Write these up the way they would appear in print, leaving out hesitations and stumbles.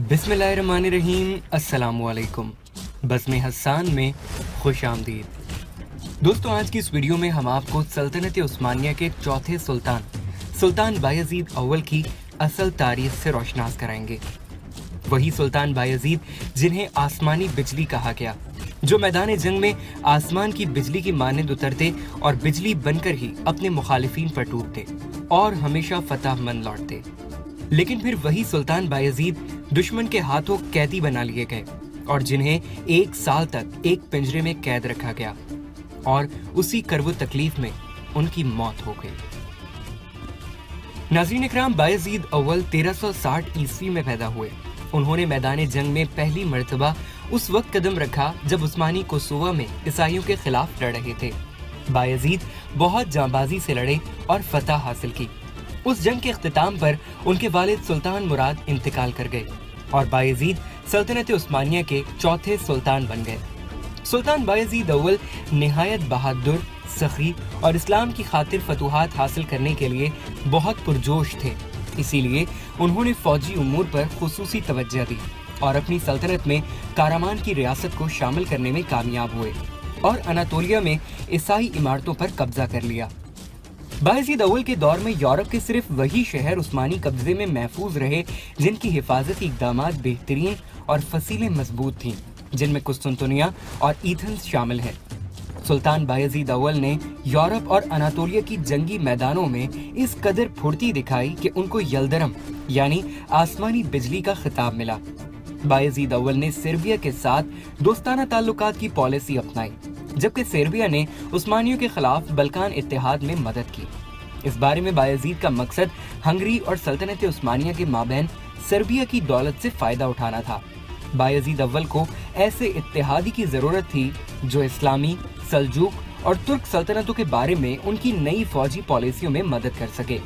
बिस्मिल्लाहिर्रहमानिर्रहीम, अस्सलामुअलैकुम। बज़्म हस्सान में खुश आमदीद। दोस्तों, आज की इस वीडियो में हम आपको सल्तनत उस्मानिया के चौथे सुल्तान बायज़ीद अव्वल की असल तारीख से रोशनास कराएंगे। वही सुल्तान बायज़ीद जिन्हें आसमानी बिजली कहा गया, जो मैदान जंग में आसमान की बिजली की मानंद उतरते और बिजली बनकर ही अपने मुखालिफिन पर टूटते और हमेशा फतहमंद लौटते। लेकिन फिर वही सुल्तान बायज़ीद दुश्मन के हाथों कैदी बना लिए गए और जिन्हें 1 साल तक एक पिंजरे में कैद रखा गया और उसी करवो तकलीफ में उनकी मौत हो गई। नाज़रीन इकराम, बायज़ीद अव्वल 1360 ईस्वी में पैदा हुए। उन्होंने मैदान जंग में पहली मर्तबा उस वक्त कदम रखा जब उस्मानी कोसोवा में ईसाइयों के खिलाफ लड़ रहे थे। बायज़ीद बहुत जांबाजी से लड़े और फतह हासिल की। उस जंग के इख्तिताम पर उनके वालिद सुल्तान मुराद इंतकाल कर गए और बायज़ीद सल्तनत उस्मानिया के चौथे सुल्तान बन गए। सुल्तान बायज़ीद अव्वल निहायत बहादुर, सखी और इस्लाम की खातिर फतूहात हासिल करने के लिए बहुत पुरजोश थे। इसीलिए उन्होंने फौजी उमूर पर खुसूसी तवज्जो दी और अपनी सल्तनत में कारामान की रियासत को शामिल करने में कामयाब हुए और अनातोलिया में ईसाई इमारतों पर कब्जा कर लिया। बायज़ीद अव्वल के दौर में यूरोप के सिर्फ वही शहर उस्मानी कब्जे में महफूज रहे जिनकी हिफाजती इक़दामात बेहतरीन और फसीलें मजबूत थीं, जिनमें कुस्तुनतुनिया और एथेंस शामिल है। सुल्तान बायज़ीद अव्वल ने यूरोप और अनातोलिया की जंगी मैदानों में इस कदर फुर्ती दिखाई कि उनको यल्दरम यानी आसमानी बिजली का खिताब मिला। बायज़ीद अव्वल ने सर्बिया के साथ दोस्ताना ताल्लुकात की पॉलिसी अपनाई, जबकि सर्बिया ने उस्मानियों के खिलाफ बल्कान इत्तेहाद में मदद की। इस बारे में बायज़ीद का मकसद हंगरी और सल्तनत उस्मानिया के माबैन सर्बिया की दौलत से फायदा उठाना था। बायज़ीद अव्वल को ऐसे इत्तेहादी की जरूरत थी जो इस्लामी, सल्जूक और तुर्क सल्तनतों के बारे में उनकी नई फौजी पॉलिसियों में मदद कर सके।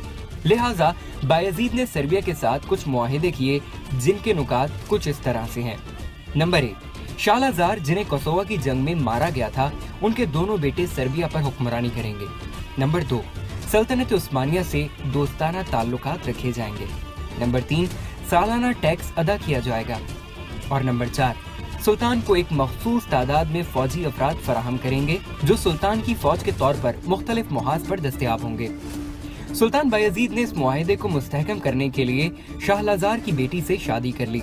लिहाजा बायज़ीद ने सर्बिया के साथ कुछ मुआहिदे किए, जिनके नुकात कुछ इस तरह से हैं। नंबर 1, शालाज़ार, जिन्हें कोसोवा की जंग में मारा गया था, उनके दोनों बेटे सर्बिया पर हुक्मरानी करेंगे। नंबर 2, सल्तनत उस्मानिया से दोस्ताना ताल्लुकात रखे जाएंगे। नंबर 3, सालाना टैक्स अदा किया जाएगा। और नंबर 4, सुल्तान को एक मखसूस तादाद में फौजी अफराद फराहम करेंगे जो सुल्तान की फौज के तौर पर मुख्तलिफ मुहाज पर दस्तयाब होंगे। सुल्तान बायज़ीद ने इस मुआहिदे को मुस्तहकम करने के लिए शाहलाज़ार की बेटी से शादी कर ली।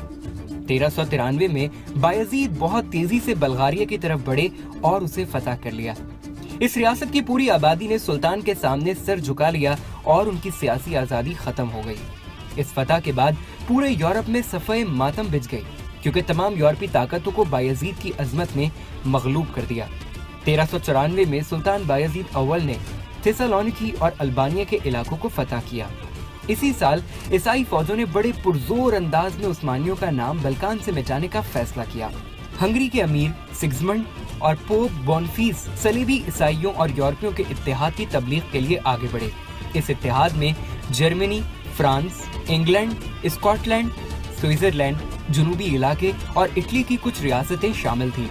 1393 में बायज़ीद बहुत तेजी से बल्गारिया की तरफ बढ़े और उसे फतह कर लिया। इस रियासत की पूरी आबादी ने सुल्तान के सामने सर झुका लिया और उनकी सियासी आज़ादी खत्म हो गई। इस फतह के बाद पूरे यूरोप में सफ़े मातम बिछ गई, क्योंकि तमाम यूरोपी ताकतों को बायज़ीद की अजमत ने मगलूब कर दिया। 1394 में सुल्तान बायज़ीद अव्वल ने थेसालोनिकी और अल्बानिया के इलाकों को फतह किया। इसी साल ईसाई फौजों ने बड़े पुरजोर अंदाज में उस्मानियों का नाम बल्कान से मिटाने का फैसला किया। हंगरी के अमीर सिग्ज़मंड और पोप बोनफीस सलीबी ईसाइयों और यूरोपियों के इत्तेहाद की तबलीग के लिए आगे बढ़े। इस इत्तेहाद में Germany, France, England, Scotland, Switzerland, जनूबी इलाके और इटली की कुछ रियासतें शामिल थीं।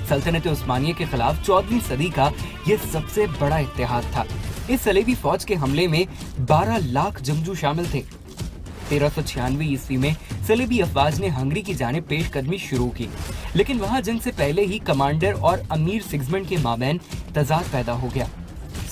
सल्तनत उस्मानिया के खिलाफ 14वीं सदी का यह सबसे बड़ा इत्तेहाद था। इस सलेबी फौज के हमले में 12 लाख जंगजू शामिल थे। 1396 ईस्वी में सलेबी अफवाज ने हंगरी की जानिब पेशकदमी शुरू की, लेकिन वहां जंग से पहले ही कमांडर और अमीर सिग्ज़मंड के माबैन तजाद पैदा हो गया।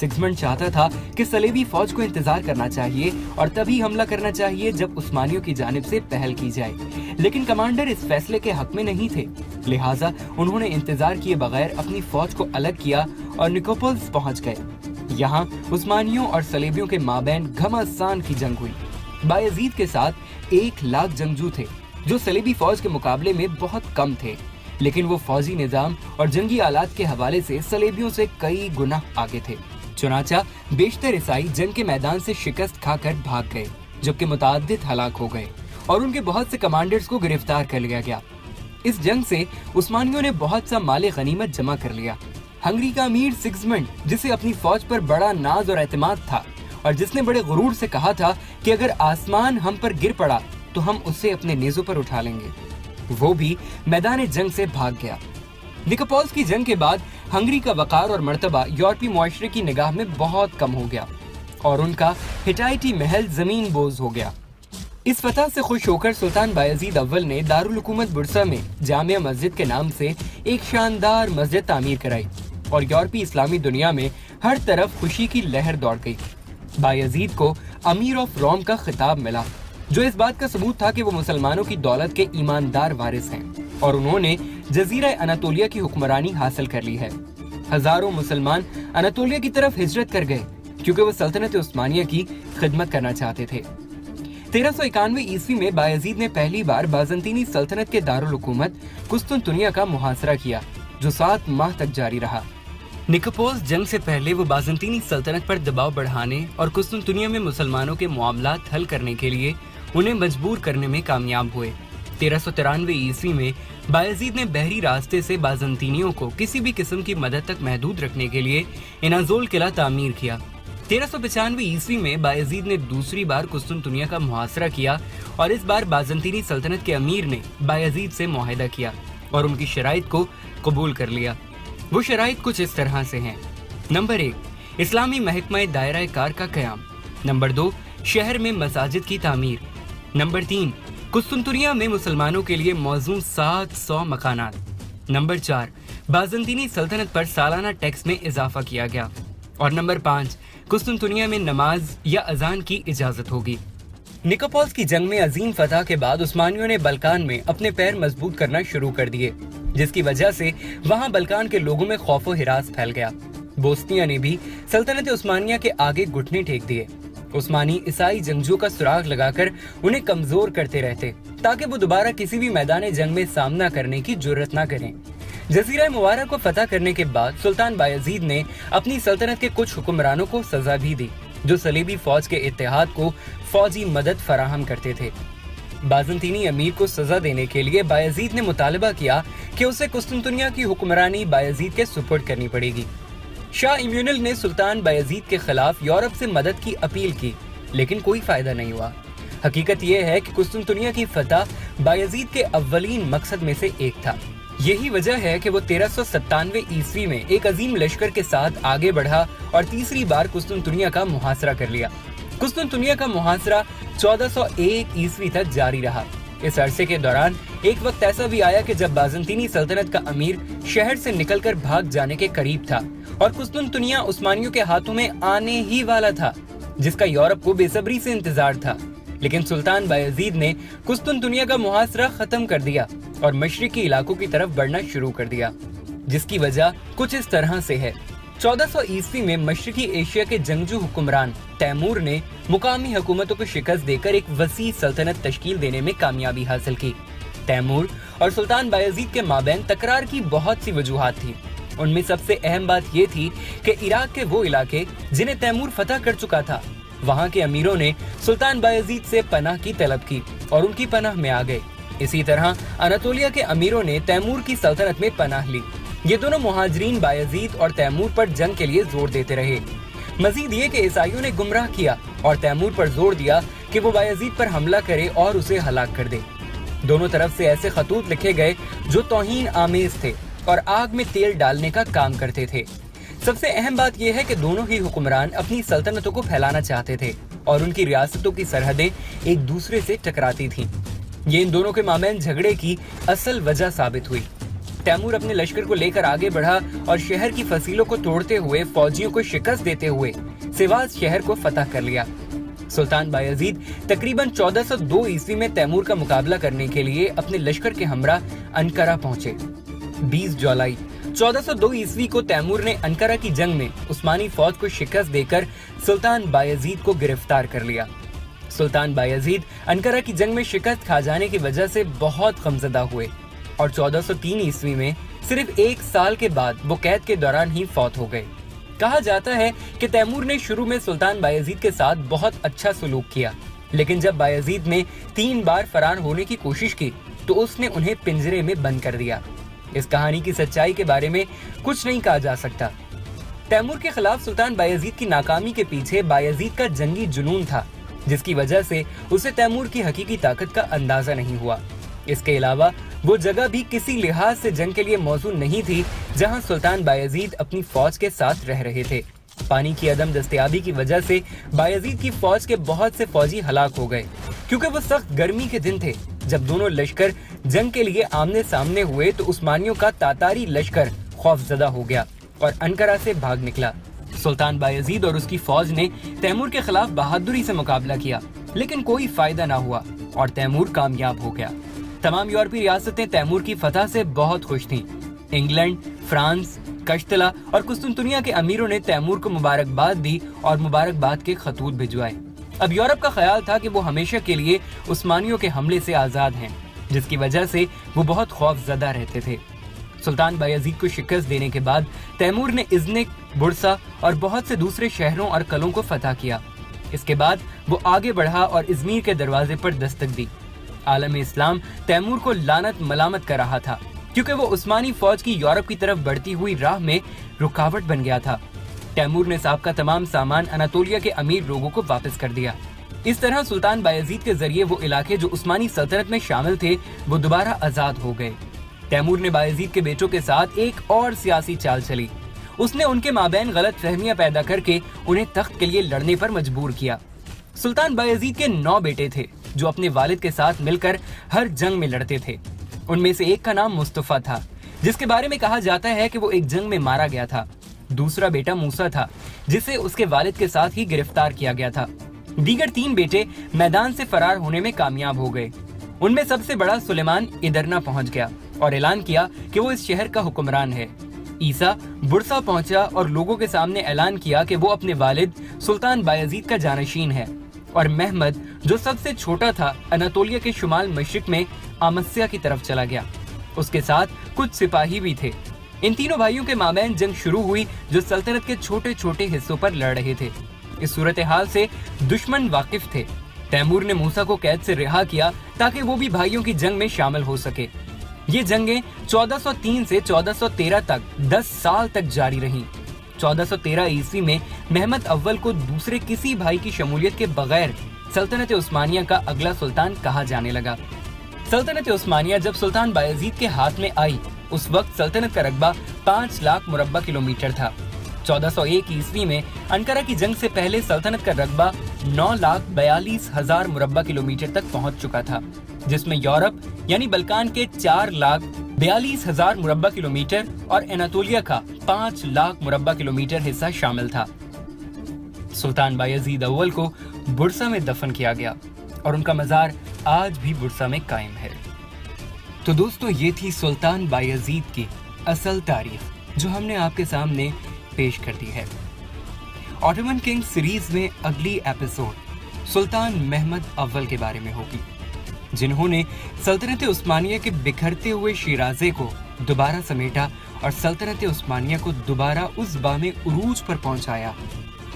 सिग्ज़मंड चाहता था कि सलेबी फौज को इंतजार करना चाहिए और तभी हमला करना चाहिए जब उस्मानियों की जानिब से पहल की जाए, लेकिन कमांडर इस फैसले के हक में नहीं थे। लिहाजा उन्होंने इंतजार किए बगैर अपनी फौज को अलग किया और निकोपोलिस पहुंच गए। यहाँ उस्मानियों और सलेबियों के माबैन घमासान की जंग हुई। बायज़ीद के साथ 1 लाख जंगजू थे, जो सलेबी फौज के मुकाबले में बहुत कम थे, लेकिन वो फौजी निजाम और जंगी आलात के हवाले से सलेबियों से कई गुना आगे थे। चुनाचा बेशतर ईसाई जंग के मैदान से शिकस्त खाकर भाग गए, जबकि मुताअद्दिद हलाक हो गए और उनके बहुत से कमांडर्स को गिरफ्तार कर लिया गया। इस जंग से उस्मानियों ने बहुत सा माले गनीमत जमा कर लिया। हंगरी का अमीर सिग्ज़मंड, जिसे अपनी फौज पर बड़ा नाज और एतमाद था और जिसने बड़े गुरूर से कहा था कि अगर आसमान हम पर गिर पड़ा तो हम उसे अपने नेज़ों पर उठा लेंगे, वो भी मैदान जंग से भाग गया। निकोपोलिस की जंग के बाद हंगरी का वकार और मर्तबा यूरोपी मुआशरे की निगाह में बहुत कम हो गया और उनका हिटाइटी महल जमीन बोझ हो गया। इस फतह से खुश होकर सुल्तान बायजीद अव्वल ने दारुल हुकूमत बुरसा में जामिया मस्जिद के नाम से एक शानदार मस्जिद तामीर कराई और यूरोपीय इस्लामी दुनिया में हर तरफ खुशी की लहर दौड़ गई। बायजीद को अमीर ऑफ रोम का खिताब मिला, जो इस बात का सबूत था कि वो मुसलमानों की दौलत के ईमानदार वारिस हैं और उन्होंने जजीरा अनातोलिया की हुक्मरानी हासिल कर ली है। हजारों मुसलमान अनातोलिया की तरफ हिजरत कर गए क्योंकि वो सल्तनत उस्मानिया की खिदमत करना चाहते थे। 1391 ईस्वी में बायजीद ने पहली बार बाज़ंतीनी सल्तनत के दारुल हुकूमत कुस्तुनतुनिया का मुहासरा किया, जो 7 माह तक जारी रहा। निकोपोलिस जंग से पहले वो बाज़ंतीनी सल्तनत पर दबाव बढ़ाने और कुस्तुनतुनिया में मुसलमानों के मामलात हल करने के लिए उन्हें मजबूर करने में कामयाब हुए। 1393 ईस्वी में बायजीद ने बहरी रास्ते से बाज़ंतीनियों को किसी भी किस्म की मदद तक महदूद रखने के लिए इनाजोल किला तामीर किया। 1395 ईस्वी में बायजीद ने दूसरी बार कुस्तुनतुनिया का मुहासरा किया और इस बार बाज़ंतीनी सल्तनत के अमीर ने बायजीद से मुआहिदा किया और उनकी शराइत को कबूल कर लिया। वो शराइत कुछ इस तरह से हैं। नंबर 1, इस्लामी महकमा दायरा कार का क़याम। नंबर 2, शहर में मसाजिद की तामीर। नंबर 3, कुस्तुनतुनिया में मुसलमानों के लिए मौजूद 700 मकानात। नंबर 4, बाज़ंतीनी सल्तनत पर सालाना टैक्स में इजाफा किया गया। और नंबर 5, कुस्तुनतुनिया में नमाज या अजान की इजाजत होगी। निकोपोलिस की जंग में अजीम फतह के बाद उस्मानियों ने बल्कान में अपने पैर मजबूत करना शुरू कर दिए, जिसकी वजह से वहां बल्कान के लोगों में खौफ व हिरास फैल गया। बोस्निया ने भी सल्तनत उस्मानिया के आगे घुटने टेक दिए। उस्मानी ईसाई जंगजू का सुराग लगाकर उन्हें कमजोर करते रहते ताकि वो दोबारा किसी भी मैदान जंग में सामना करने की जुर्रत न करें। जजीरा मुबारक को फतह करने के बाद सुल्तान बायजीद ने अपनी सल्तनत के कुछ हुक्मरानों को सजा भी दी, जो सलीबी फौज के इत्तेहाद को फौजी मदद फराहम करते थे। बाज़ंतीनी अमीर को सजा देने के लिए बायजीद ने मुतालबा किया कि उसे कुस्तुनतुनिया की हुक्मरानी बायजीद के सुपुर्द करनी पड़ेगी। शाह इम्यूनिल ने सुल्तान बायजीद के खिलाफ यूरोप से मदद की अपील की, लेकिन कोई फायदा नहीं हुआ। हकीकत यह है कि कुस्तुनतुनिया की फतह बायजीद के अव्वलीन मकसद में से एक था। यही वजह है कि वो 1397 ईस्वी में एक अजीम लश्कर के साथ आगे बढ़ा और तीसरी बार कुस्तुनतुनिया का मुहासरा कर लिया। कुस्तुनतुनिया का मुहासरा 1401 ईस्वी तक जारी रहा। इस अरसे के दौरान एक वक्त ऐसा भी आया कि जब बाज़ंतीनी सल्तनत का अमीर शहर से निकलकर भाग जाने के करीब था और कुस्तुनतुनिया उस्मानियों के हाथों में आने ही वाला था, जिसका यूरोप को बेसब्री से इंतजार था। लेकिन सुल्तान बायजीद ने कुस्तुनतुनिया का मुहासरा खत्म कर दिया और मशरिकी इलाकों की तरफ बढ़ना शुरू कर दिया, जिसकी वजह कुछ इस तरह से है। 1400 ईस्वी में मशरिकी एशिया के जंगजू हुक्मरान तैमूर ने मुकामी हुकूमतों को शिकस्त देकर एक वसी सल्तनत तश्कील देने में कामयाबी हासिल की। तैमूर और सुल्तान बायजीद के माबैन तकरार की बहुत सी वजूहात थी। उनमें सबसे अहम बात ये थी कि इराक के वो इलाके जिन्हें तैमूर फतह कर चुका था, वहाँ के अमीरों ने सुल्तान बायजीद से पनाह की तलब की और उनकी पनाह में आ गए। इसी तरह अनातोलिया के अमीरों ने तैमूर की सल्तनत में पनाह ली। ये दोनों मुहाजिरीन बायजीद और तैमूर पर जंग के लिए जोर देते रहे। मजीद ये कि ईसाइयों ने गुमराह किया और तैमूर पर जोर दिया कि वो बायजीद पर हमला करे और उसे हलाक कर दे। दोनों तरफ से ऐसे खतूत लिखे गए जो तौहीन आमेज थे और आग में तेल डालने का काम करते थे। सबसे अहम बात यह है कि दोनों ही हुक्मरान अपनी सल्तनतों को फैलाना चाहते थे और उनकी रियासतों की सरहदें एक दूसरे से टकराती थीं। ये इन दोनों के मामैन झगड़े की असल वजह साबित हुई। तैमूर अपने लश्कर को लेकर आगे बढ़ा और शहर की फसीलों को तोड़ते हुए फौजियों को शिकस्त देते हुए सिवाज शहर को फतह कर लिया। सुल्तान बायजीद तकरीबन 1402 ईस्वी में तैमूर का मुकाबला करने के लिए अपने लश्कर के हमरा अंकारा पहुंचे। 20 जुलाई 1402 ईस्वी को तैमूर ने अंकारा की जंग में उस्मानी फौज को शिकस्त देकर सुल्तान बायजीद को गिरफ्तार कर लिया। सुल्तान बायजीद अंकारा की जंग में शिकस्त खा जाने की वजह से बहुत गमज़दा हुए और 1403 ईस्वी में सिर्फ 1 साल के बाद वो कैद के दौरान ही फौत हो गए। कहा जाता है कि तैमूर ने शुरू में सुल्तान बायजीद के साथ बहुत अच्छा सलूक किया, लेकिन जब बायजीद ने 3 बार फरार होने की कोशिश की तो उसने उन्हें पिंजरे में बंद कर दिया। इस कहानी की सच्चाई के बारे में कुछ नहीं कहा जा सकता। तैमूर के खिलाफ सुल्तान बायजीद की नाकामी के पीछे बायजीद का जंगी जुनून था, जिसकी वजह से उसे तैमूर की हकीकी ताकत का अंदाजा नहीं हुआ। इसके अलावा वो जगह भी किसी लिहाज से जंग के लिए मौजूद नहीं थी जहां सुल्तान बायजीद अपनी फौज के साथ रह रहे थे। पानी की अदम दस्तयाबी की वजह से बायजीद की फौज के बहुत से फौजी हलाक हो गए, क्योंकि वो सख्त गर्मी के दिन थे। जब दोनों लश्कर जंग के लिए आमने सामने हुए तो उस्मानियों का तातारी लश्कर खौफजदा हो गया और अंकारा से भाग निकला। सुल्तान बायजीद और उसकी फौज ने तैमूर के खिलाफ बहादुरी से मुकाबला किया, लेकिन कोई फायदा ना हुआ और तैमूर कामयाब हो गया। तमाम यूरोपीय रियासतें तैमूर की फतह से बहुत खुश थीं। इंग्लैंड, फ्रांस, कश्तला और कुस्तुनतुनिया के अमीरों ने तैमूर को मुबारकबाद दी और मुबारकबाद के खतूत भिजवाए। अब यूरोप का ख्याल था कि वो हमेशा के लिए उस्मानियों के हमले से आजाद हैं, जिसकी वजह से वो बहुत खौफजदा रहते थे। सुल्तान बायजीद को शिकस्त देने के बाद तैमूर ने इज़्निक, बुरसा और बहुत से दूसरे शहरों और कलों को फतह किया। इसके बाद वो आगे बढ़ा और इज़मीर के दरवाजे पर दस्तक दी। आलम इस्लाम तैमूर को लानत मलामत कर रहा था, क्योंकि वो उस्मानी फौज की यूरोप की तरफ बढ़ती हुई राह में रुकावट बन गया था। तैमूर ने साहब तमाम सामान अनातोलिया के अमीर लोगों को वापस कर दिया। इस तरह सुल्तान बायजीद के जरिए वो इलाके जो उस्मानी सल्तनत में शामिल थे वो दोबारा आजाद हो गए। तैमूर ने बायजीद के बेटों के साथ एक और सियासी चाल चली। उसने उनके माबैन गलत फहमियां पैदा करके उन्हें तख्त के लिए लड़ने पर मजबूर किया। सुल्तान बायजीद के 9 बेटे थे जो अपने वालिद के साथ मिलकर हर जंग में लड़ते थे। उनमें से एक का नाम मुस्तफा था, जिसके बारे में कहा जाता है कि वो एक जंग में मारा गया था। दूसरा बेटा मूसा था, जिसे उसके वालिद के साथ ही गिरफ्तार किया गया था। दीगर 3 बेटे मैदान से फरार होने में कामयाब हो गए। उनमें सबसे बड़ा सुलेमान इदरना पहुंच गया और ऐलान किया कि वो इस शहर का हुक्मरान है। ईसा बुरसा पहुंचा और लोगों के सामने ऐलान किया कि वो अपने वालिद सुल्तान बायजीद का जानशीन है। और महमद, जो सबसे छोटा था, अनातोलिया के शुमाल मशरिक में आमस्या की तरफ चला गया। उसके साथ कुछ सिपाही भी थे। इन तीनों भाइयों के माबैन जंग शुरू हुई, जो सल्तनत के छोटे छोटे हिस्सों पर लड़ रहे थे। इस सूरत हाल से दुश्मन वाकिफ थे। तैमूर ने मूसा को कैद से रिहा किया ताकि वो भी भाइयों की जंग में शामिल हो सके। ये जंगें 1403 से 1413 तक 10 साल तक जारी रहीं। 1413 ईस्वी में महमद अव्वल को दूसरे किसी भाई की शमूलियत के बगैर सल्तनत उस्मानिया का अगला सुल्तान कहा जाने लगा। सल्तनत उस्मानिया जब सुल्तान बायजीद के हाथ में आई, उस वक्त सल्तनत का रकबा 5 लाख मुरब्बा किलोमीटर था। 1401 ईस्वी में अंकारा की जंग से पहले सल्तनत का रकबा 9,42,000 मुरब्बा किलोमीटर तक पहुंच चुका था, जिसमें यूरोप यानी बल्कान के 4,42,000 मुरब्बा किलोमीटर और एनातोलिया का 5 लाख मुरब्बा किलोमीटर हिस्सा शामिल था। सुल्तान बायजीद अव्वल को बुरसा में दफन किया गया और उनका मजार आज भी बुरसा में कायम है। तो दोस्तों, ये थी सुल्तान बायजीद की असल तारीख, जो हमने आपके सामने पेश कर दी है। ऑटोमन किंग सीरीज में अगली एपिसोड सुल्तान महमद अव्वल के बारे में होगी, जिन्होंने सल्तनत उस्मानिया के बिखरते हुए शिराजे को दोबारा समेटा और सल्तनत उस्मानिया को दोबारा उस बामे उरूज पर पहुंचाया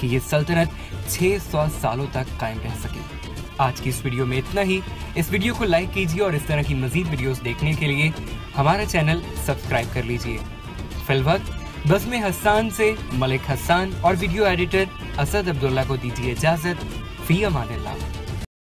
कि ये सल्तनत 600 सालों तक कायम रह सके। आज की इस वीडियो में इतना ही। इस वीडियो को लाइक कीजिए और इस तरह की मजीद वीडियोस देखने के लिए हमारा चैनल सब्सक्राइब कर लीजिए। फिलवक्त बज़्म हस्सान से मलिक हस्सान और वीडियो एडिटर असद अब्दुल्ला को दीजिए इजाजत। फी अमानिल्लाह।